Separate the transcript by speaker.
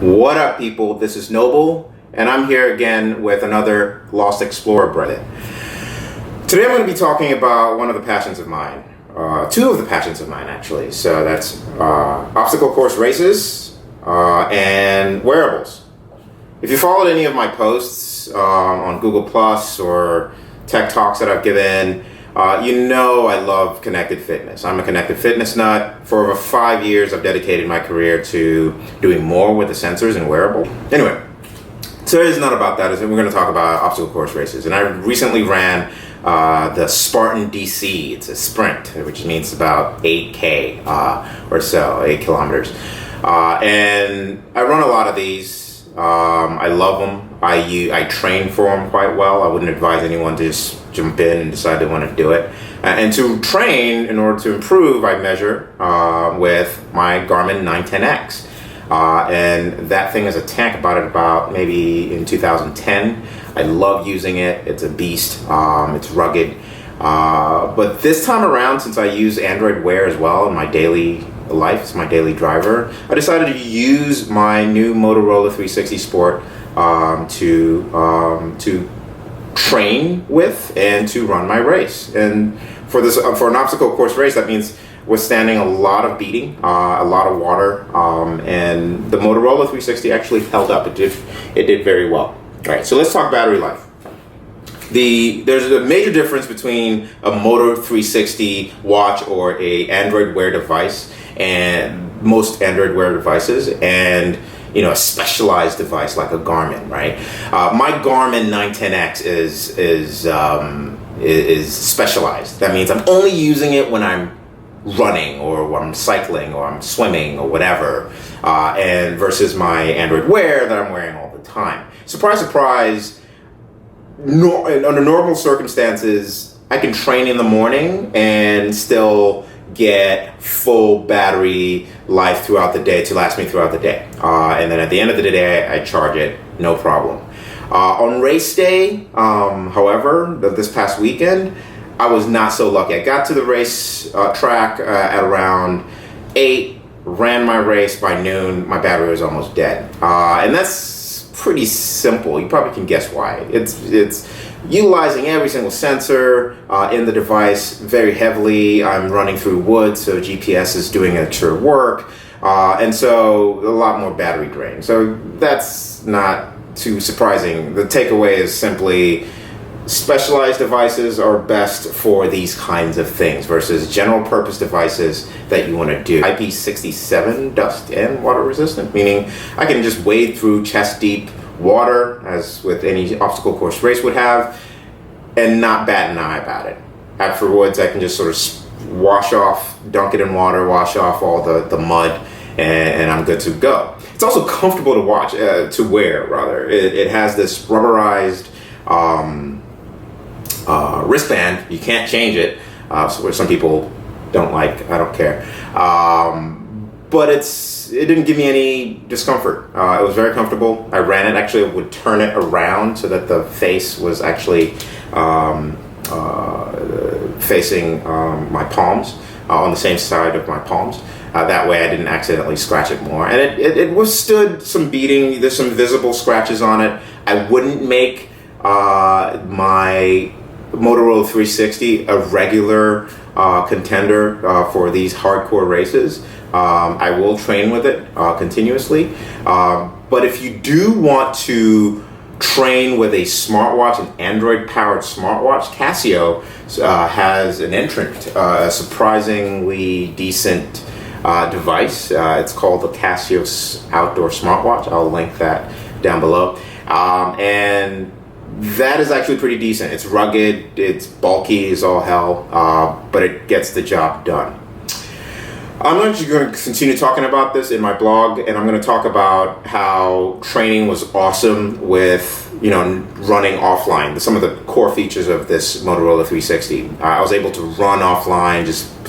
Speaker 1: What up, people? This is Noble, and I'm here again with another Lost Explorer Reddit. Today I'm going to be talking about one of the passions of mine. Two of the passions of mine, actually. So that's obstacle course races and wearables. If you followed any of my posts on Google Plus or tech talks that I've given, you know I love connected fitness. I'm a connected fitness nut. For over 5 years, I've dedicated my career to doing more with the sensors and wearable. Anyway, today's not about that. We're going to talk about obstacle course races. And I recently ran the Spartan DC. It's a sprint, which means about 8K or so, 8 kilometers. And I run a lot of these. I love them. I train for them quite well. I wouldn't advise anyone to just jump in and decide they want to do it. And to train, in order to improve, I measure with my Garmin 910X. And that thing is a tank. I bought it about maybe in 2010. I love using it. It's a beast. It's rugged. But this time around, since I use Android Wear as well in my daily life, it's my daily driver, I decided to use my new Motorola 360 Sport to train with and to run my race. And for an obstacle course race, that means withstanding a lot of beating, a lot of water, and the Motorola 360 actually held up. It did very well. All right, so let's talk battery life. There's a major difference between a Moto 360 watch or a Android Wear device and most Android Wear devices and a specialized device like a Garmin, right? My Garmin 910X is specialized. That means I'm only using it when I'm running or when I'm cycling or I'm swimming or whatever, and versus my Android Wear that I'm wearing all the time. Surprise, surprise. Under normal circumstances, I can train in the morning and still get full battery life throughout the day to last me throughout the day. And then at the end of the day, I charge it, no problem. On race day, however, this past weekend, I was not so lucky. I got to the race track at around 8, ran my race by noon, my battery was almost dead. And that's pretty simple. You probably can guess why. It's utilizing every single sensor in the device very heavily. I'm running through woods, so GPS is doing extra work, and so a lot more battery drain. So that's not too surprising. The takeaway is simply specialized devices are best for these kinds of things versus general purpose devices that you want to do. IP67 dust and water resistant, meaning I can just wade through chest deep water, as with any obstacle course race would have, and not bat an eye about it. Afterwards, I can just sort of wash off, dunk it in water, wash off all the mud, and I'm good to go. It's also comfortable to watch, to wear rather. It has this rubberized wristband. You can't change it, so some people don't like. I don't care, but it didn't give me any discomfort. It was very comfortable. I ran it. Actually, I would turn it around so that the face was actually facing my palms, on the same side of my palms. That way I didn't accidentally scratch it more. And it withstood some beating. There's some visible scratches on it. I wouldn't make my Motorola 360 a regular contender for these hardcore races. I will train with it continuously. But if you do want to train with a smartwatch, an Android-powered smartwatch, Casio has an entrant, a surprisingly decent device. It's called the Casio Outdoor Smartwatch. I'll link that down below. And that is actually pretty decent. It's rugged, it's bulky as all hell, but it gets the job done. I'm actually going to continue talking about this in my blog, and I'm going to talk about how training was awesome with, running offline. Some of the core features of this Motorola 360. I was able to run offline, just